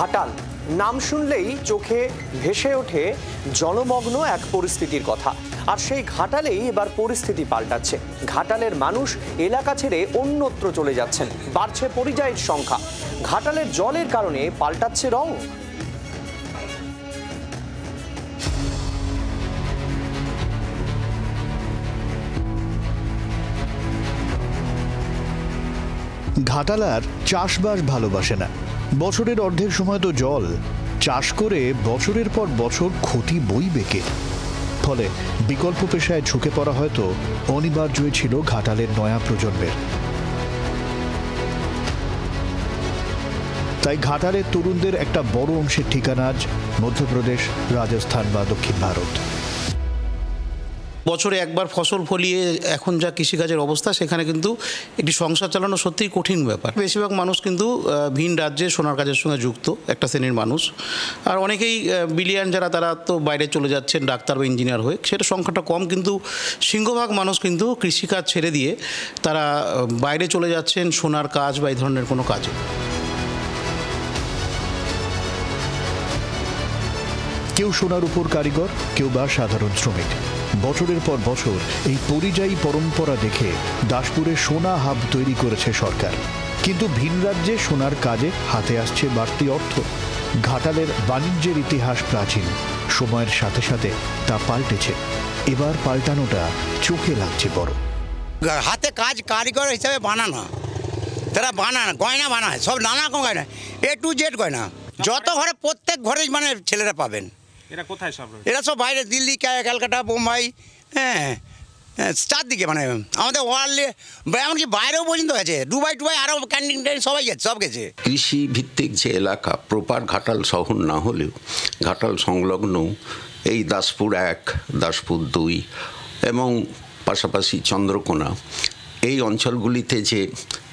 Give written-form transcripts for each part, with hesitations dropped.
ঘাটাল নাম শুনলেই চোখে ভেসে ওঠে জলমগ্ন এক পরিস্থিতির কথা। আর সেই ঘাটালেই এবার পরিস্থিতি পাল্টাচ্ছে। ঘাটালের মানুষ এলাকা ছেড়ে অন্যত্র চলে যাচ্ছেন, বাড়ছে পরিযায়ীর সংখ্যা। ঘাটালের জলের কারণে পাল্টাচ্ছে রং। ঘাটালার চাষবাস ভালোবাসে না। বছরের অর্ধেক সময় তো জল, চাষ করে বছরের পর বছর ক্ষতি বইবে কে? ফলে বিকল্প পেশায় ঝুঁকে পড়া হয়তো অনিবার্যই ছিল ঘাটালের নয়া প্রজন্মের। তাই ঘাটালের তরুণদের একটা বড় অংশের ঠিকানা আজ মধ্যপ্রদেশ, রাজস্থান বা দক্ষিণ ভারত। বছরে একবার ফসল ফলিয়ে এখন যা কৃষিকাজের অবস্থা, সেখানে কিন্তু একটি সংসার চালানো সত্যিই কঠিন ব্যাপার। বেশিরভাগ মানুষ কিন্তু ভিন রাজ্যে সোনার কাজের সঙ্গে যুক্ত একটা শ্রেণীর মানুষ। আর অনেকেই বিলিয়ান যারা, তারা তো বাইরে চলে যাচ্ছেন ডাক্তার বা ইঞ্জিনিয়ার হয়ে, সেটা সংখ্যাটা কম। কিন্তু সিংহভাগ মানুষ কিন্তু কৃষিকাজ ছেড়ে দিয়ে তারা বাইরে চলে যাচ্ছেন সোনার কাজ বা এই ধরনের কোনো কাজে। কেউ সোনার উপর কারিগর, কেউ বা সাধারণ শ্রমিক। বছরের পর বছর এই পরিযায়ী পরম্পরা দেখে দাসপুরে সোনা হাব তৈরি করেছে সরকার। কিন্তু ভিন রাজ্যে সোনার কাজে হাতে আসছে বাড়তি অর্থ। ঘাটালের বাণিজ্যের ইতিহাস প্রাচীন, সময়ের সাথে সাথে তা পাল্টেছে। এবার পাল্টানোটা চোখে লাগছে বড়। হাতে কাজ কারিগর হিসাবে বানানো, তারা বানায় গয়না বানায়, সব নানা রকম গয়না, A to Z গয়না। যত ঘরে, প্রত্যেক ঘরেই মানে ছেলেরা পাবেন। এরা কোথায় সব? এরা সব বাইরে, দিল্লি, ক্যালকাটা, বোম্বাই, হ্যাঁ, চারদিকে মানে আমাদের ওয়ার্ল্ডে, এমনকি বাইরেও পর্যন্ত গেছে, দুবাই আরও ক্যান্টিন সবাই গেছে, সব গেছে। কৃষি ভিত্তিক যে এলাকা, প্রপার ঘাটাল শহর না হলেও ঘাটাল সংলগ্ন এই দাসপুর 1, দাসপুর 2 এবং পাশাপাশি চন্দ্রকোনা, এই অঞ্চলগুলিতে যে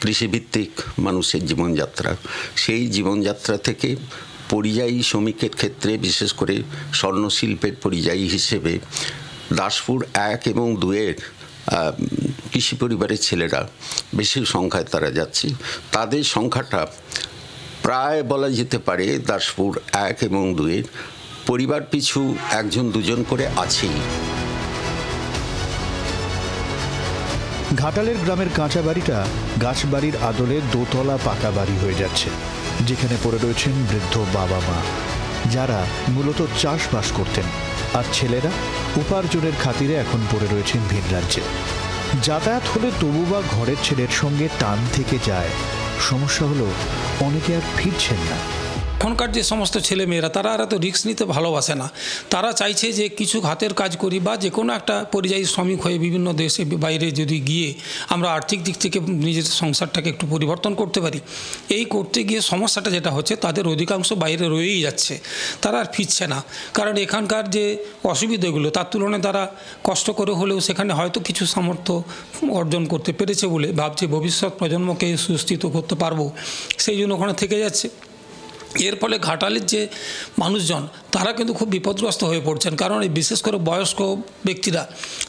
কৃষিভিত্তিক মানুষের জীবনযাত্রা, সেই জীবনযাত্রা থেকে পরিযায়ী শ্রমিকের ক্ষেত্রে, বিশেষ করে স্বর্ণশিল্পের পরিযায়ী হিসেবে দাসপুর 1 এবং 2-এর কৃষি পরিবারের ছেলেরা বেশি সংখ্যায় তারা যাচ্ছে। তাদের সংখ্যাটা প্রায় বলা যেতে পারে দাসপুর 1 এবং 2-এর পরিবার পিছু 1-2 করে আছেই। ঘাটালের গ্রামের কাঁচা বাড়িটা গাছবাড়ির আদলে দোতলা পাকা বাড়ি হয়ে যাচ্ছে, যেখানে পড়ে রয়েছেন বৃদ্ধ বাবা মা, যারা মূলত চাষবাস করতেন। আর ছেলেরা উপার্জনের খাতিরে এখন পড়ে রয়েছেন ভিন রাজ্যে। যাতায়াত হলে তবু বা ঘরের ছেলের সঙ্গে টান থেকে যায়। সমস্যা হলো অনেকে আর ফিরছেন না। এখনকার যে সমস্ত ছেলেমেয়েরা, তারা আর এত রিস্ক নিতে ভালোবাসে না। তারা চাইছে যে কিছু হাতের কাজ করি, বা যে কোনো একটা পরিযায়ী শ্রমিক হয়ে বিভিন্ন দেশে বাইরে যদি গিয়ে আমরা আর্থিক দিক থেকে নিজের সংসারটাকে একটু পরিবর্তন করতে পারি। এই করতে গিয়ে সমস্যাটা যেটা হচ্ছে, তাদের অধিকাংশ বাইরে রয়েই যাচ্ছে, তারা আর ফিরছে না। কারণ এখানকার যে অসুবিধাগুলো, তার তুলনায় তারা কষ্ট করে হলেও সেখানে হয়তো কিছু সামর্থ্য অর্জন করতে পেরেছে বলে ভাবছে ভবিষ্যৎ প্রজন্মকে সুস্থিত করতে পারবো, সেই জন্য ওখানে থেকে যাচ্ছে। এর ফলে ঘাটালের যে মানুষজন, তারা কিন্তু খুব বিপদগ্রস্ত হয়ে পড়ছেন। কারণ এই বিশেষ করে বয়স্ক ব্যক্তিরা,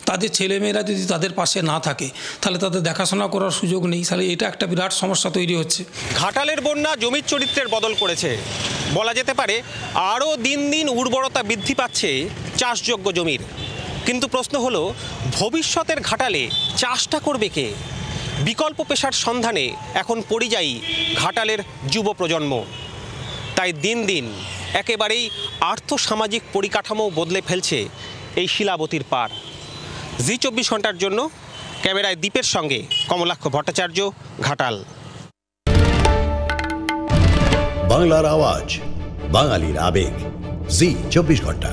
তাদের ছেলেমেয়েরা যদি তাদের পাশে না থাকে, তাহলে তাদের দেখাশোনা করার সুযোগ নেই। তাহলে এটা একটা বিরাট সমস্যা তৈরি হচ্ছে। ঘাটালের বন্যা জমির চরিত্রের বদল করেছে বলা যেতে পারে। আরও দিন দিন উর্বরতা বৃদ্ধি পাচ্ছে চাষযোগ্য জমির। কিন্তু প্রশ্ন হলো, ভবিষ্যতের ঘাটালে চাষটা করবে কে? বিকল্প পেশার সন্ধানে এখন পরিযায়ী ঘাটালের যুব প্রজন্ম। তাই দিন দিন একেবারেই আর্থসামাজিক পরিকাঠামো বদলে ফেলছে এই শিলাবতীর পার। জি24 ঘন্টার জন্য ক্যামেরায় দীপের সঙ্গে কমলাক্ষ ভট্টাচার্য, ঘাটাল। বাংলার আওয়াজ, বাঙালির আবেগ, জি24 ঘন্টা।